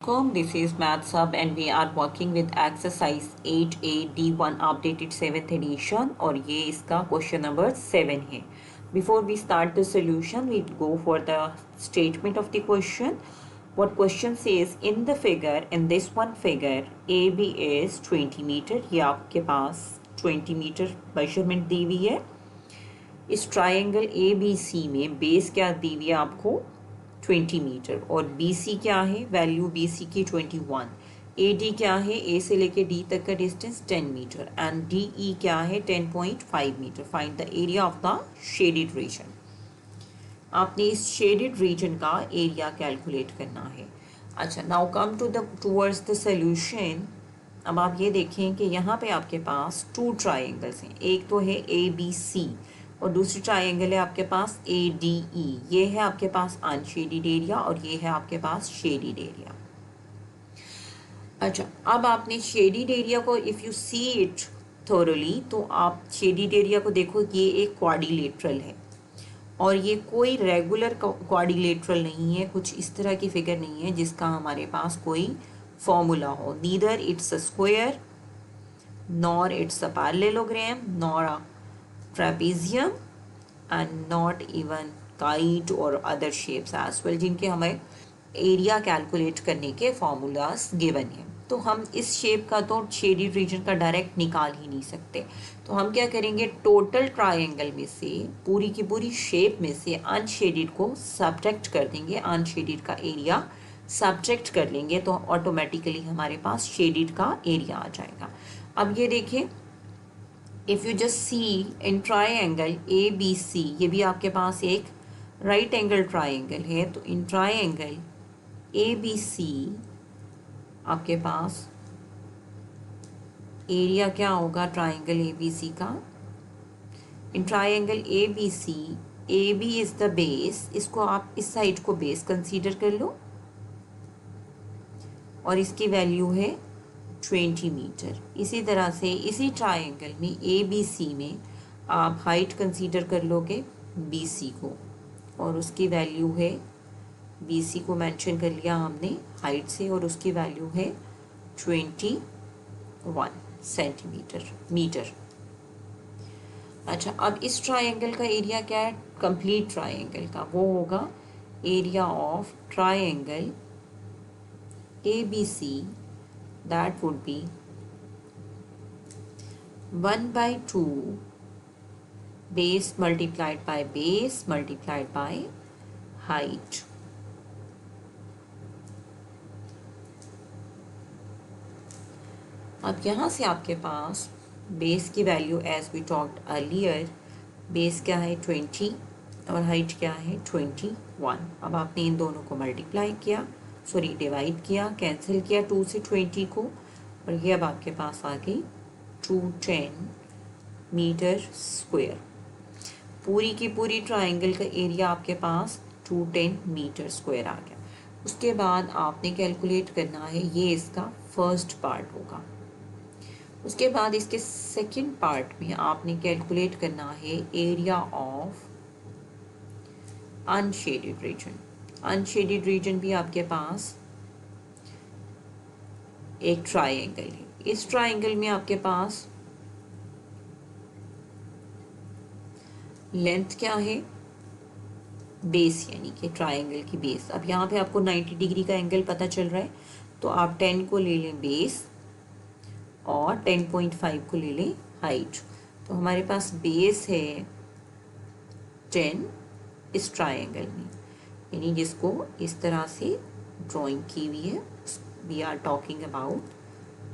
This is Maths Hub and we are working with exercise 8A D1 updated 7th edition और ये इसका question number 7 है. Before we start the solution, we go for the statement of the question. What question says in the figure, in this one figure, AB is 20 meter. ये आपके पास 20 meter measurement दी हुई है. इस triangle ABC में base क्या दी हुई है आपको 20 मीटर और BC क्या है, वैल्यू BC की 21. AD क्या है, A से लेके D तक का डिस्टेंस 10 मीटर एंड DE क्या है 10.5 metre. Find the area of the shaded region. आपने इस शेडेड रीजन का एरिया कैलकुलेट करना है. अच्छा, now come towards the solution. अब आप ये देखें कि यहाँ पे आपके पास टू ट्राइंगल्स हैं. एक तो है ABC और दूसरी ट्राइंगल है आपके पास ADE. ये है आपके पास अनशेडिड एरिया और ये है आपके पास शेडिड एरिया. अच्छा, अब आपने शेडिड एरिया को इफ़ यू सी इट थोरली तो आप शेडिड एरिया को देखो, ये एक क्वाड्रिलेटरल है और ये कोई रेगुलर क्वाड्रिलेटरल नहीं है. कुछ इस तरह की फिगर नहीं है जिसका हमारे पास कोई फॉर्मूला हो. Neither it's a square nor it's a parallelogram nor a trapezium and not even kite और अदर शेप्स एज वेल, जिनके हमें एरिया कैलकुलेट करने के फॉर्मूलाज गिवन हैं. तो हम इस शेप का तो शेडेड रीजन का डायरेक्ट निकाल ही नहीं सकते. तो हम क्या करेंगे, टोटल ट्राइंगल में से पूरी की पूरी शेप में से अनशेडेड को सब्ट्रैक्ट कर देंगे. अनशेडेड का एरिया सब्ट्रैक्ट कर लेंगे तो ऑटोमेटिकली हमारे पास शेडेड का एरिया आ जाएगा. अब ये देखिए, if you just see in triangle ABC, ये भी आपके पास एक राइट एंगल ट्राइंगल है. तो इन ट्राइंगल ABC आपके पास एरिया क्या होगा ट्राइंगल ABC का. In triangle ABC AB is the base. इसको आप इस साइड को बेस कंसीडर कर लो और इसकी वैल्यू है 20 मीटर. इसी तरह से इसी ट्राइंगल में ABC में आप हाइट कंसीडर कर लोगे BC को और उसकी वैल्यू है, BC को मेंशन कर लिया हमने हाइट से और उसकी वैल्यू है 21 सेंटीमीटर. अच्छा, अब इस ट्राइंगल का एरिया क्या है, कंप्लीट ट्राइंगल का वो होगा area of triangle ABC. That would be 1/2 base multiplied by base multiplied by height. अब यहाँ से आपके पास बेस की value as we talked earlier, base क्या है 20 और हाइट क्या है 21. अब आपने इन दोनों को मल्टीप्लाई किया, सॉरी डिवाइड किया, कैंसिल किया 2 से 20 को और ये अब आपके पास आ गई 210 मीटर स्क्वायर. पूरी की पूरी ट्राइंगल का एरिया आपके पास 210 मीटर स्क्वायर आ गया. उसके बाद आपने कैलकुलेट करना है, ये इसका फर्स्ट पार्ट होगा. उसके बाद इसके सेकंड पार्ट में आपने कैलकुलेट करना है area of unshaded region. Unshaded region भी आपके पास एक ट्राइंगल है. इस ट्राइंगल में आपके पास लेंथ क्या है, बेस यानी कि ट्राइंगल की बेस. अब यहाँ पे आपको 90 डिग्री का एंगल पता चल रहा है तो आप 10 को ले लें बेस और 10.5 को ले लें हाइट. तो हमारे पास बेस है 10 इस ट्राइंगल में, यानी जिसको इस तरह से ड्राइंग की हुई है. We are talking about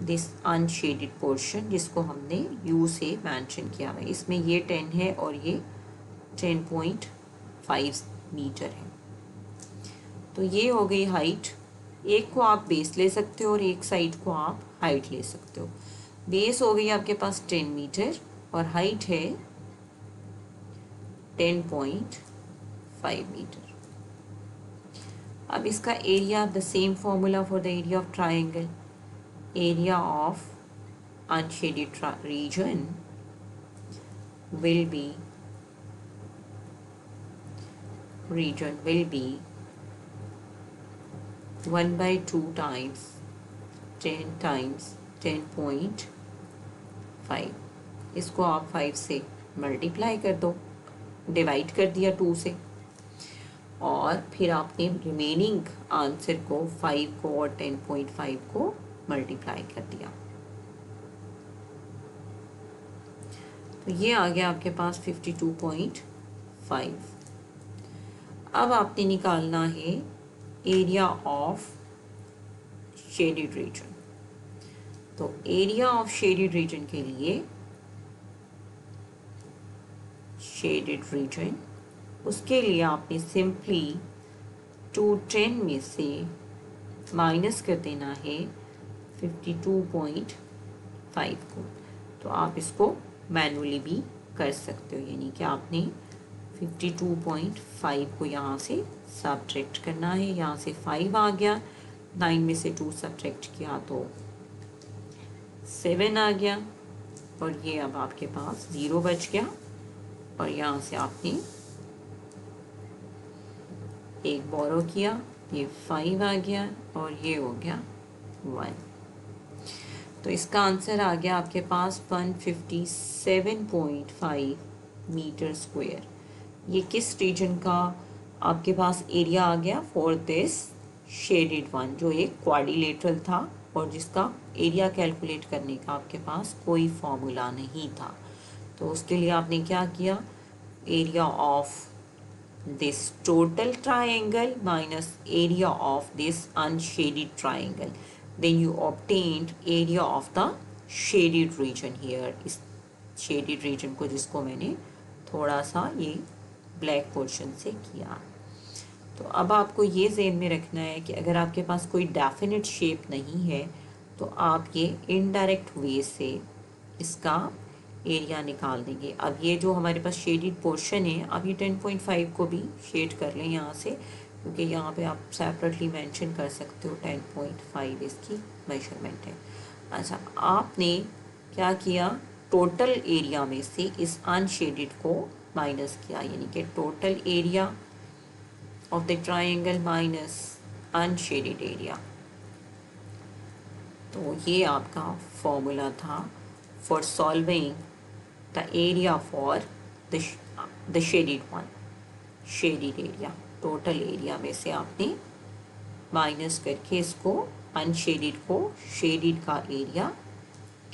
this unshaded portion जिसको हमने U से मेंशन किया हुआ है. इसमें ये 10 है और ये 10.5 मीटर है. तो ये हो गई हाइट. एक को आप बेस ले सकते हो और एक साइड को आप हाइट ले सकते हो. बेस हो गई आपके पास 10 मीटर और हाइट है 10.5 मीटर. अब इसका area, the same formula for the area of triangle, area of unshaded region will be 1/2 times 10 times 10.5, इसको आप 5 से मल्टीप्लाई कर दो, डिवाइड कर दिया 2 से, और फिर आपने रिमेनिंग आंसर को 5 को और 10.5 को मल्टीप्लाई कर दिया। तो ये आ गया आपके पास 52.5। अब आपने निकालना है एरिया ऑफ शेडेड रीजन। तो एरिया ऑफ शेडेड रीजन के लिए, शेडेड रीजन, उसके लिए आपने सिंपली 210 में से माइनस कर देना है 52.5 को। तो आप इसको मैनुअली भी कर सकते हो, यानी कि आपने 52.5 को यहाँ से सब्ट्रैक्ट करना है। यहाँ से 5 आ गया, 9 में से 2 सब्ट्रैक्ट किया तो 7 आ गया, और ये अब आपके पास 0 बच गया, और यहाँ से आपने एक बोरो किया, ये 5 आ गया, और ये हो गया 1। तो इसका आंसर आ गया आपके पास 157.5 मीटर स्क्वायर। ये किस रीजन का आपके पास एरिया आ गया? फॉर दिस शेडेड वन, जो एक क्वाड्रिलेटरल था और जिसका एरिया कैलकुलेट करने का आपके पास कोई फॉर्मूला नहीं था। तो उसके लिए आपने क्या किया? Area of this total triangle minus area of this unshaded triangle, then you obtained area of the shaded region here। इस shaded region को, जिसको मैंने थोड़ा सा ये ब्लैक पोर्शन से किया। तो अब आपको ये ज़हन में रखना है कि अगर आपके पास कोई डेफिनेट शेप नहीं है तो आप ये इनडायरेक्ट वे से इसका एरिया निकाल देंगे। अब ये जो हमारे पास शेडेड पोर्शन है, अब ये 10.5 को भी शेड कर लें यहाँ से, क्योंकि यहाँ पे आप सेपरेटली मेंशन कर सकते हो 10.5 इसकी मेजरमेंट है। अच्छा, आपने क्या किया? टोटल एरिया में से इस अनशेडेड को माइनस किया, यानी कि total area of the triangle minus unshielded area. तो ये आपका फॉर्मूला था for solving the area for the shaded one, shaded area। Total area में से आपने माइनस करके इसको अनशेडेड को शेडेड का एरिया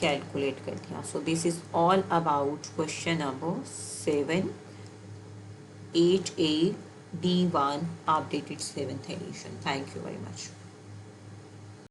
कैलकुलेट कर दिया। So this is all about question number 7 8A D1 updated 7th edition। Thank you very much.